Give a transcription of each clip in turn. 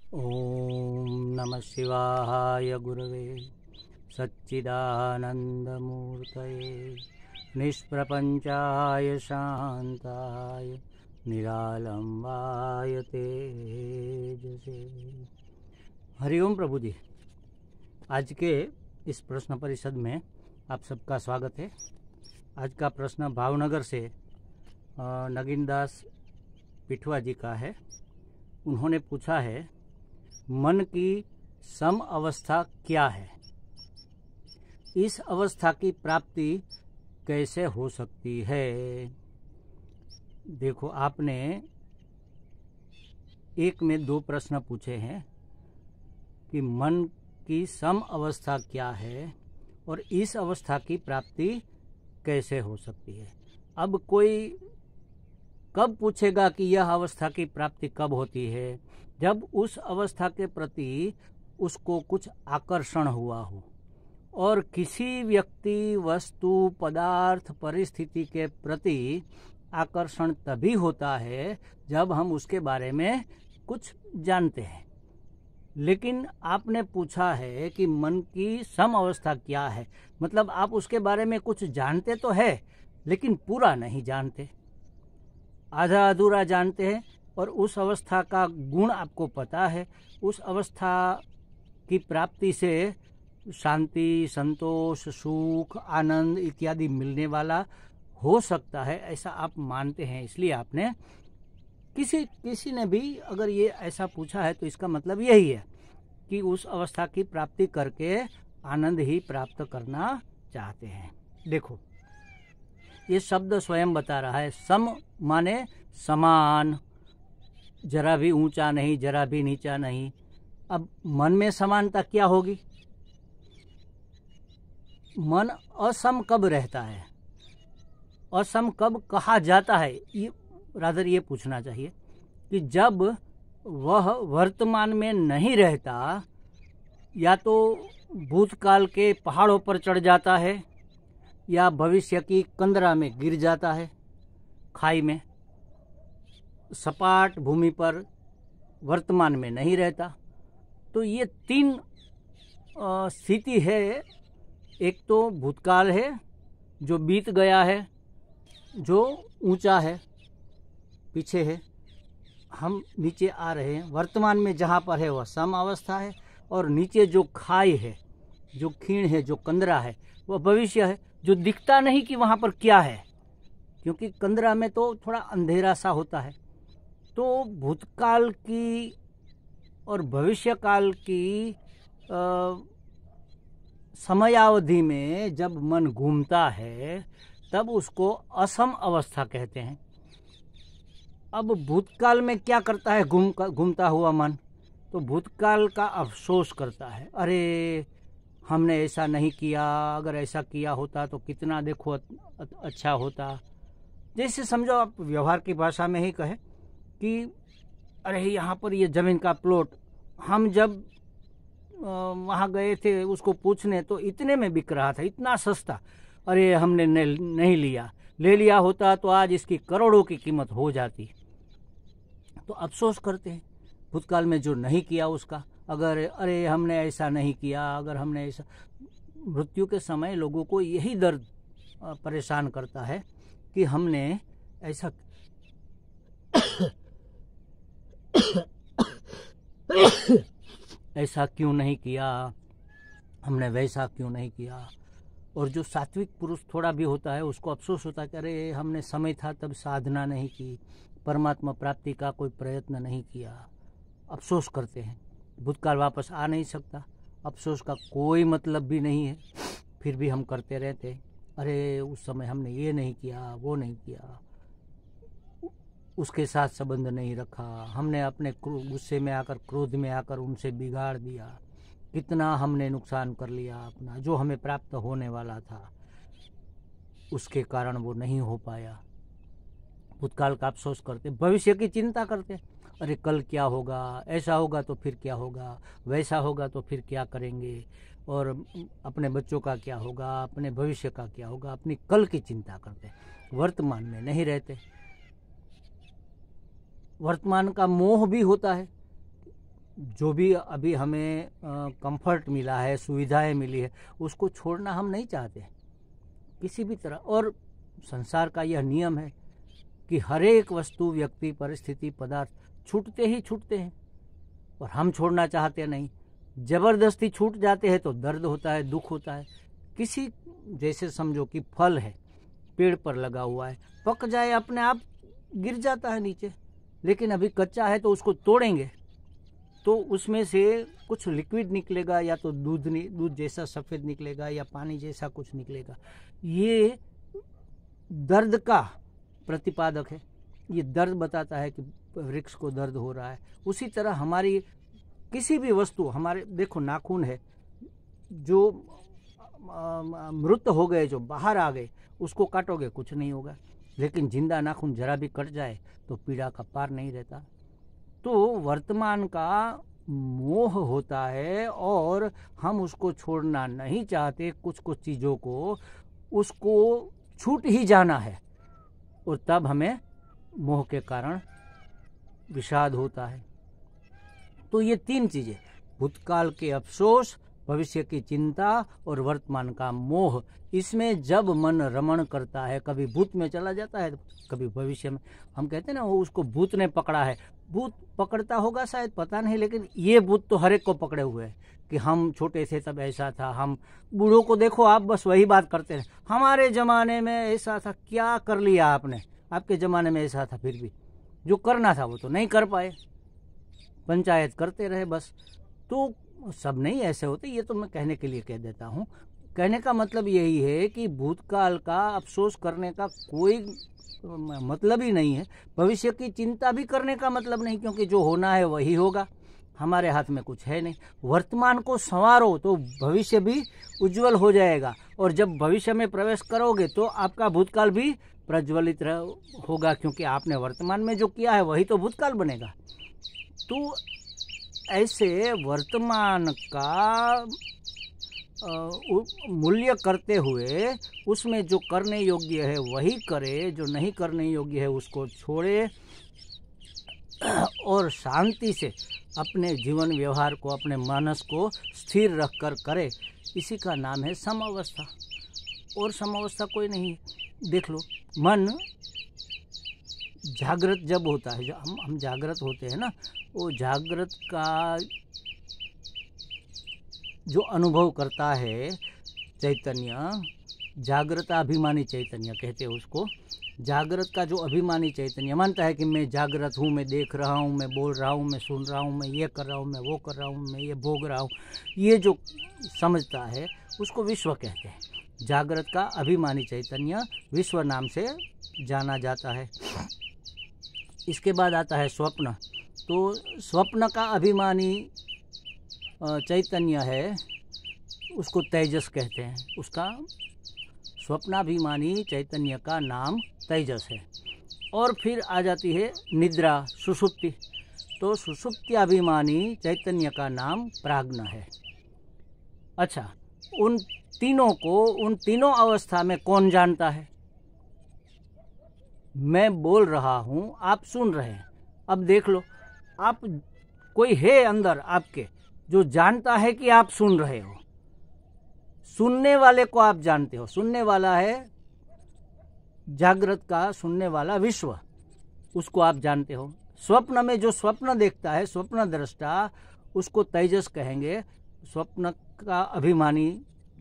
ओम नमः शिवाय गुरवे सच्चिदानंदमूर्तये निष्प्रपंचाय शांताय निरालंबाय तेजसे। हरिओम प्रभु जी। आज के इस प्रश्न परिषद में आप सबका स्वागत है। आज का प्रश्न भावनगर से नगीनदास पिठवा जी का है। उन्होंने पूछा है, मन की सम अवस्था क्या है? इस अवस्था की प्राप्ति कैसे हो सकती है? देखो, आपने एक में दो प्रश्न पूछे हैं कि मन की सम अवस्था क्या है और इस अवस्था की प्राप्ति कैसे हो सकती है। अब कोई कब पूछेगा कि यह अवस्था की प्राप्ति कब होती है? जब उस अवस्था के प्रति उसको कुछ आकर्षण हुआ हो। और किसी व्यक्ति, वस्तु, पदार्थ, परिस्थिति के प्रति आकर्षण तभी होता है जब हम उसके बारे में कुछ जानते हैं। लेकिन आपने पूछा है कि मन की सम अवस्था क्या है, मतलब आप उसके बारे में कुछ जानते तो है लेकिन पूरा नहीं जानते, आधा अधूरा जानते हैं। और उस अवस्था का गुण आपको पता है। उस अवस्था की प्राप्ति से शांति, संतोष, सुख, आनंद इत्यादि मिलने वाला हो सकता है, ऐसा आप मानते हैं। इसलिए आपने किसी ने भी अगर ये ऐसा पूछा है तो इसका मतलब यही है कि उस अवस्था की प्राप्ति करके आनंद ही प्राप्त करना चाहते हैं। देखो, ये शब्द स्वयं बता रहा है। सम माने समान, जरा भी ऊंचा नहीं, जरा भी नीचा नहीं। अब मन में समानता क्या होगी? मन असम कब रहता है? असम कब कहा जाता है? ये पूछना चाहिए कि जब वह वर्तमान में नहीं रहता, या तो भूतकाल के पहाड़ों पर चढ़ जाता है या भविष्य की कंदरा में गिर जाता है, खाई में, सपाट भूमि पर वर्तमान में नहीं रहता। तो ये तीन स्थिति है। एक तो भूतकाल है जो बीत गया है, जो ऊंचा है, पीछे है, हम नीचे आ रहे हैं। वर्तमान में जहाँ पर है वह सम अवस्था है, और नीचे जो खाई है, जो खीण है, जो कंदरा है, वह भविष्य है, जो दिखता नहीं कि वहाँ पर क्या है, क्योंकि कंदरा में तो थोड़ा अंधेरा सा होता है। तो भूतकाल की और भविष्यकाल की समयावधि में जब मन घूमता है तब उसको असम अवस्था कहते हैं। अब भूतकाल में क्या करता है घूमता हुआ मन? तो भूतकाल का अफसोस करता है, अरे हमने ऐसा नहीं किया, अगर ऐसा किया होता तो कितना देखो अच्छा होता। जैसे समझो, आप व्यवहार की भाषा में ही कहे कि अरे यहाँ पर ये ज़मीन का प्लॉट, हम जब वहाँ गए थे उसको पूछने तो इतने में बिक रहा था, इतना सस्ता, अरे हमने नहीं लिया, ले लिया होता तो आज इसकी करोड़ों की कीमत हो जाती। तो अफसोस करते हैं भूतकाल में जो नहीं किया उसका। अगर अरे हमने ऐसा नहीं किया, अगर हमने ऐसा। मृत्यु के समय लोगों को यही दर्द परेशान करता है कि हमने ऐसा क्यों नहीं किया, हमने वैसा क्यों नहीं किया। और जो सात्विक पुरुष थोड़ा भी होता है उसको अफसोस होता है कि अरे हमने समय था तब साधना नहीं की, परमात्मा प्राप्ति का कोई प्रयत्न नहीं किया। अफसोस करते हैं। भूतकाल वापस आ नहीं सकता, अफसोस का कोई मतलब भी नहीं है, फिर भी हम करते रहते हैं। अरे उस समय हमने ये नहीं किया, वो नहीं किया, उसके साथ संबंध नहीं रखा, हमने अपने गुस्से में आकर, क्रोध में आकर उनसे बिगाड़ दिया, कितना हमने नुकसान कर लिया अपना, जो हमें प्राप्त होने वाला था उसके कारण वो नहीं हो पाया। भूतकाल का अफसोस करते, भविष्य की चिंता करते, अरे कल क्या होगा, ऐसा होगा तो फिर क्या होगा, वैसा होगा तो फिर क्या करेंगे, और अपने बच्चों का क्या होगा, अपने भविष्य का क्या होगा, अपनी कल की चिंता करते, वर्तमान में नहीं रहते। वर्तमान का मोह भी होता है, जो भी अभी हमें कंफर्ट मिला है, सुविधाएं मिली है, उसको छोड़ना हम नहीं चाहते किसी भी तरह। और संसार का यह नियम है कि हर एक वस्तु, व्यक्ति, परिस्थिति, पदार्थ छूटते ही छूटते हैं और हम छोड़ना चाहते नहीं। जबरदस्ती छूट जाते हैं तो दर्द होता है, दुख होता है। किसी जैसे समझो कि फल है, पेड़ पर लगा हुआ है, पक जाए अपने आप गिर जाता है नीचे, लेकिन अभी कच्चा है तो उसको तोड़ेंगे तो उसमें से कुछ लिक्विड निकलेगा, या तो दूध जैसा सफ़ेद निकलेगा या पानी जैसा कुछ निकलेगा। ये दर्द का प्रतिपादक है, ये दर्द बताता है कि वृक्ष को दर्द हो रहा है। उसी तरह हमारी किसी भी वस्तु, हमारे देखो नाखून है, जो मृत हो गए, जो बाहर आ गए, उसको काटोगे कुछ नहीं होगा, लेकिन जिंदा नाखून जरा भी कट जाए तो पीड़ा का पार नहीं रहता। तो वर्तमान का मोह होता है और हम उसको छोड़ना नहीं चाहते। कुछ कुछ चीज़ों को उसको छूट ही जाना है, और तब हमें मोह के कारण विषाद होता है। तो ये तीन चीज़ें, भूतकाल के अफसोस, भविष्य की चिंता और वर्तमान का मोह, इसमें जब मन रमण करता है, कभी भूत में चला जाता है, कभी भविष्य में। हम कहते हैं ना, वो उसको भूत ने पकड़ा है। भूत पकड़ता होगा शायद, पता नहीं, लेकिन ये भूत तो हर एक को पकड़े हुए है कि हम छोटे थे तब ऐसा था। हम बूढ़ों को देखो, आप बस वही बात करते हैं, हमारे ज़माने में ऐसा था। क्या कर लिया आपने? आपके ज़माने में ऐसा था, फिर भी जो करना था वो तो नहीं कर पाए, पंचायत करते रहे बस। तो सब नहीं ऐसे होते, ये तो मैं कहने के लिए कह देता हूँ। कहने का मतलब यही है कि भूतकाल का अफसोस करने का कोई मतलब ही नहीं है, भविष्य की चिंता भी करने का मतलब नहीं, क्योंकि जो होना है वही होगा, हमारे हाथ में कुछ है नहीं। वर्तमान को संवारो तो भविष्य भी उज्जवल हो जाएगा, और जब भविष्य में प्रवेश करोगे तो आपका भूतकाल भी प्रज्वलित होगा, क्योंकि आपने वर्तमान में जो किया है वही तो भूतकाल बनेगा। तो ऐसे वर्तमान का मूल्य करते हुए उसमें जो करने योग्य है वही करे, जो नहीं करने योग्य है उसको छोड़े, और शांति से अपने जीवन व्यवहार को, अपने मानस को स्थिर रखकर करे। इसी का नाम है समअवस्था, और समअवस्था कोई नहीं है। देख लो, मन जागृत जब होता है, जब हम जागृत होते हैं ना, वो जागृत का जो अनुभव करता है चैतन्य, जागृताभिमानी चैतन्य कहते हैं उसको। जागृत का जो अभिमानी चैतन्य मानता है कि मैं जागृत हूँ, मैं देख रहा हूँ, मैं बोल रहा हूँ, मैं सुन रहा हूँ, मैं ये कर रहा हूँ, मैं वो कर रहा हूँ, मैं ये भोग रहा हूँ, ये जो समझता है उसको विश्व कहते हैं। जागृत का अभिमानी चैतन्य विश्व नाम से जाना जाता है। इसके बाद आता है स्वप्न। तो स्वप्न का अभिमानी चैतन्य है, उसको तेजस कहते हैं। उसका स्वप्नाभिमानी चैतन्य का नाम तेजस है। और फिर आ जाती है निद्रा, सुषुप्ति। तो सुषुप्त्याभिमानी चैतन्य का नाम प्राज्ञ है। अच्छा, उन तीनों को, उन तीनों अवस्था में कौन जानता है? मैं बोल रहा हूँ, आप सुन रहे हैं। अब देख लो, आप कोई है अंदर आपके जो जानता है कि आप सुन रहे हो। सुनने वाले को आप जानते हो, सुनने वाला है जागृत का सुनने वाला विश्व, उसको आप जानते हो। स्वप्न में जो स्वप्न देखता है, स्वप्न दृष्टा, उसको तेजस कहेंगे। स्वप्न का अभिमानी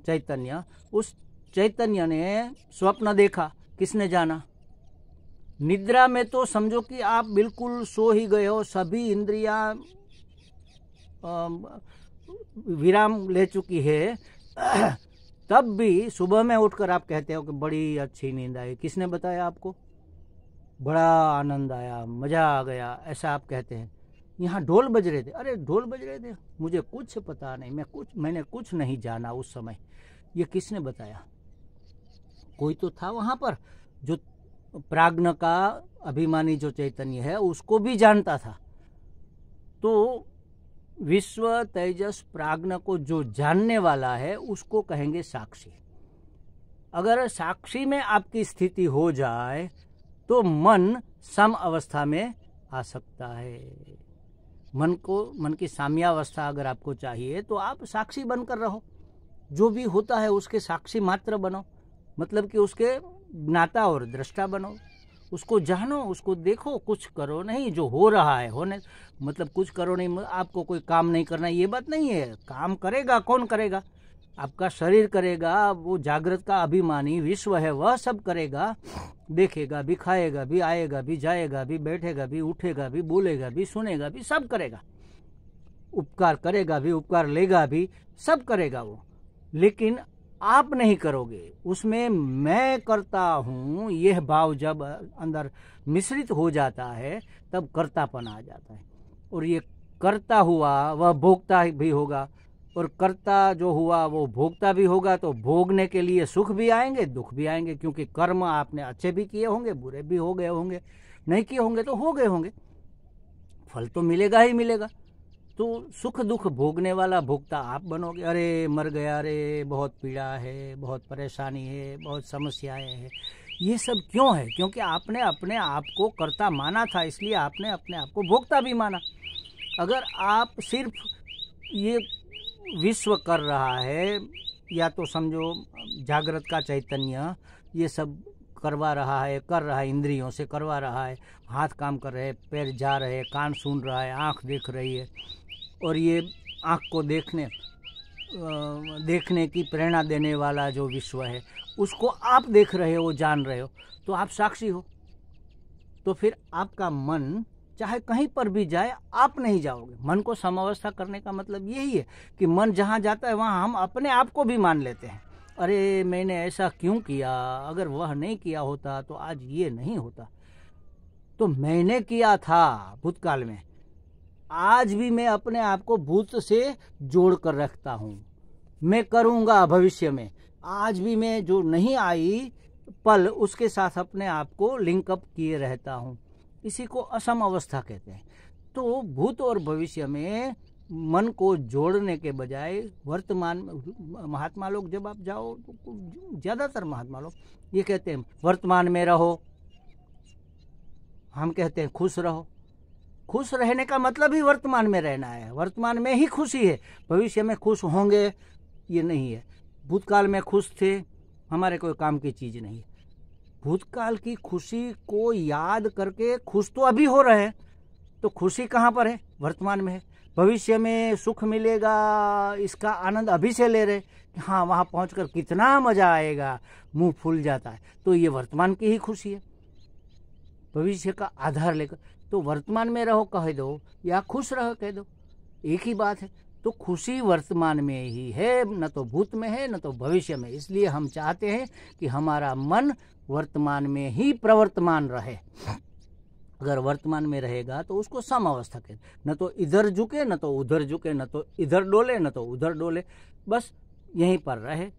चैतन्य, उस चैतन्य ने स्वप्न देखा, किसने जाना? निद्रा में तो समझो कि आप बिल्कुल सो ही गए हो, सभी इंद्रियां विराम ले चुकी है, तब भी सुबह में उठकर आप कहते हो कि बड़ी अच्छी नींद आई। किसने बताया आपको? बड़ा आनंद आया, मज़ा आ गया, ऐसा आप कहते हैं। यहाँ ढोल बज रहे थे, अरे ढोल बज रहे थे, मुझे कुछ पता नहीं, मैंने कुछ नहीं जाना उस समय। ये किसने बताया? कोई तो था वहाँ पर जो प्राज्ञ का अभिमानी जो चैतन्य है उसको भी जानता था। तो विश्व, तेजस, प्राज्ञ को जो जानने वाला है उसको कहेंगे साक्षी। अगर साक्षी में आपकी स्थिति हो जाए तो मन सम अवस्था में आ सकता है। मन की साम्यावस्था अगर आपको चाहिए तो आप साक्षी बनकर रहो, जो भी होता है उसके साक्षी मात्र बनो, मतलब कि उसके ज्ञाता और दृष्टा बनो, उसको जानो, उसको देखो, कुछ करो नहीं, जो हो रहा है होने, मतलब कुछ करो नहीं, आपको कोई काम नहीं करना, ये बात नहीं है। काम करेगा, कौन करेगा? आपका शरीर करेगा, वो जागृत का अभिमानी विश्व है, वह सब करेगा, देखेगा भी, खाएगा भी, आएगा भी, जाएगा भी, बैठेगा भी, उठेगा भी, बोलेगा भी, सुनेगा भी, सब करेगा, उपकार करेगा भी, उपकार लेगा भी, सब करेगा वो। लेकिन आप नहीं करोगे, उसमें मैं करता हूँ यह भाव जब अंदर मिश्रित हो जाता है तब कर्तापन आ जाता है, और ये करता हुआ वह भोगता भी होगा, और कर्ता जो हुआ वो भोगता भी होगा, तो भोगने के लिए सुख भी आएंगे, दुख भी आएंगे, क्योंकि कर्म आपने अच्छे भी किए होंगे, बुरे भी हो गए होंगे, नहीं किए होंगे तो हो गए होंगे, फल तो मिलेगा ही मिलेगा। तो सुख दुख भोगने वाला भोगता आप बनोगे। अरे मर गया, अरे बहुत पीड़ा है, बहुत परेशानी है, बहुत समस्याएं हैं, ये सब क्यों है? क्योंकि आपने अपने आप को कर्ता माना था, इसलिए आपने अपने आप को भोगता भी माना। अगर आप सिर्फ ये विश्व कर रहा है, या तो समझो जागृत का चैतन्य ये सब करवा रहा है, कर रहा है, इंद्रियों से करवा रहा है, हाथ काम कर रहे हैं, पैर जा रहे हैं, कान सुन रहा है, आँख देख रही है, और ये आँख को देखने की प्रेरणा देने वाला जो विश्व है उसको आप देख रहे हो, जान रहे हो, तो आप साक्षी हो। तो फिर आपका मन चाहे कहीं पर भी जाए, आप नहीं जाओगे। मन को समावस्था करने का मतलब यही है कि मन जहाँ जाता है वहाँ हम अपने आप को भी मान लेते हैं। अरे मैंने ऐसा क्यों किया, अगर वह नहीं किया होता तो आज ये नहीं होता। तो मैंने किया था भूतकाल में, आज भी मैं अपने आप को भूत से जोड़ कर रखता हूँ, मैं करूँगा भविष्य में, आज भी मैं जो नहीं आई पल उसके साथ अपने आप को लिंकअप किए रहता हूँ, इसी को असम अवस्था कहते हैं। तो भूत और भविष्य में मन को जोड़ने के बजाय वर्तमान, महात्मा लोग जब आप जाओ तो ज़्यादातर महात्मा लोग ये कहते हैं वर्तमान में रहो, हम कहते हैं खुश रहो। खुश रहने का मतलब ही वर्तमान में रहना है, वर्तमान में ही खुशी है, भविष्य में खुश होंगे ये नहीं है। भूतकाल में खुश थे, हमारे कोई काम की चीज़ नहीं है। भूतकाल की खुशी को याद करके खुश तो अभी हो रहे हैं, तो खुशी कहाँ पर है? वर्तमान में है। भविष्य में सुख मिलेगा, इसका आनंद अभी से ले रहे कि हाँ वहाँ पहुँचकर कितना मज़ा आएगा, मुंह फूल जाता है, तो ये वर्तमान की ही खुशी है। भविष्य का आधार लेकर तो वर्तमान में रहो कह दो, या खुश रहो कह दो, एक ही बात है। तो खुशी वर्तमान में ही है, न तो भूत में है न तो भविष्य में। इसलिए हम चाहते हैं कि हमारा मन वर्तमान में ही प्रवर्तमान रहे। अगर वर्तमान में रहेगा तो उसको सम अवस्था कहते, न तो इधर झुके न तो उधर झुके, न तो इधर डोले न तो उधर डोले, बस यहीं पर रहे।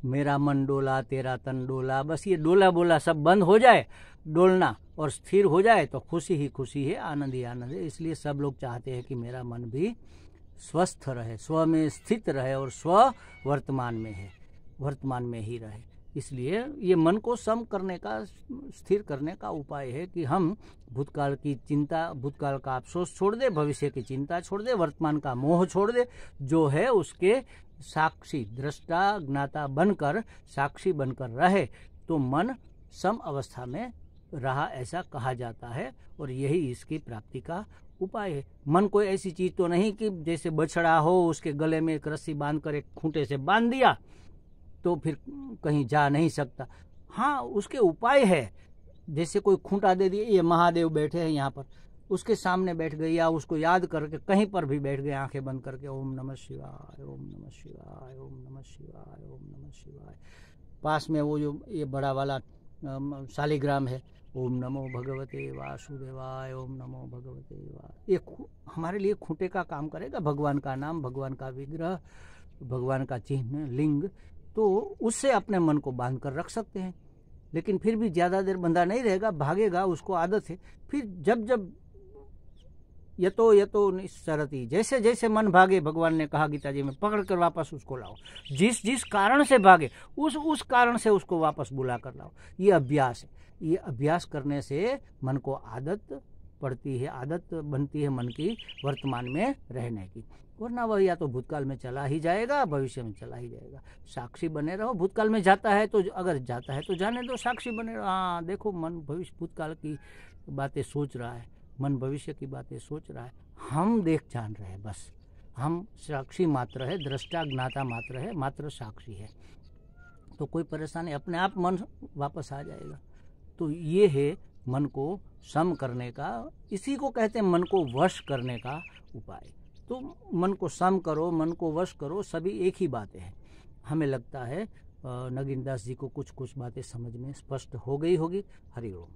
मेरा मन डोला तेरा तन डोला, बस ये डोला बोला सब बंद हो जाए, डोलना, और स्थिर हो जाए तो खुशी ही खुशी है, आनंद ही आनंद है। इसलिए सब लोग चाहते हैं कि मेरा मन भी स्वस्थ रहे, स्व में स्थित रहे, और स्व वर्तमान में है, वर्तमान में ही रहे। इसलिए ये मन को सम करने का, स्थिर करने का उपाय है कि हम भूतकाल की चिंता, भूतकाल का अफसोस छोड़ दे, भविष्य की चिंता छोड़ दे, वर्तमान का मोह छोड़ दे, जो है उसके साक्षी, दृष्टा, ज्ञाता बनकर, साक्षी बनकर रहे, तो मन सम अवस्था में रहा ऐसा कहा जाता है, और यही इसकी प्राप्ति का उपाय है। मन कोई ऐसी चीज तो नहीं कि जैसे बछड़ा हो उसके गले में एक रस्सी बांधकर एक खूंटे से बांध दिया तो फिर कहीं जा नहीं सकता। हाँ उसके उपाय है, जैसे कोई खूंटा दे दिए, ये महादेव बैठे हैं यहाँ पर, उसके सामने बैठ गए, या उसको याद करके कहीं पर भी बैठ गए आंखें बंद करके, ओम नमः शिवाय, ओम नमः शिवाय, ओम नमः शिवाय, ओम नमः शिवाय। पास में वो जो ये बड़ा वाला शालिग्राम है, ओम नमो भगवते वासुदेवाय, ओम नमो भगवते वासुदेवाय, ये हमारे लिए खूंटे का काम करेगा। भगवान का नाम, भगवान का विग्रह, भगवान का चिन्ह, लिंग, तो उससे अपने मन को बांध कर रख सकते हैं। लेकिन फिर भी ज़्यादा देर बंधा नहीं रहेगा, भागेगा, उसको आदत है। फिर जब जब यतो निस्सरति, जैसे जैसे मन भागे, भगवान ने कहा गीता जी में, पकड़ कर वापस उसको लाओ। जिस जिस कारण से भागे उस कारण से उसको वापस बुला कर लाओ। ये अभ्यास है। ये अभ्यास करने से मन को आदत पड़ती है, आदत बनती है मन की वर्तमान में रहने की, वरना वह या तो भूतकाल में चला ही जाएगा, भविष्य में चला ही जाएगा। साक्षी बने रहो। भूतकाल में जाता है तो अगर जाता है तो जाने दो, साक्षी बने रहो। हाँ देखो, मन भविष्य भूतकाल की बातें सोच रहा है, मन भविष्य की बातें सोच रहा है, हम देख जान रहे हैं, बस हम साक्षी मात्र है, दृष्टा ज्ञाता मात्र है, मात्र साक्षी है। तो कोई परेशानी, अपने आप मन वापस आ जाएगा। तो ये है मन को सम करने का, इसी को कहते हैं मन को वश करने का उपाय। तो मन को सम करो, मन को वश करो, सभी एक ही बातें हैं। हमें लगता है नगीन दास जी को कुछ बातें समझ में स्पष्ट हो गई होगी। हरि ओम।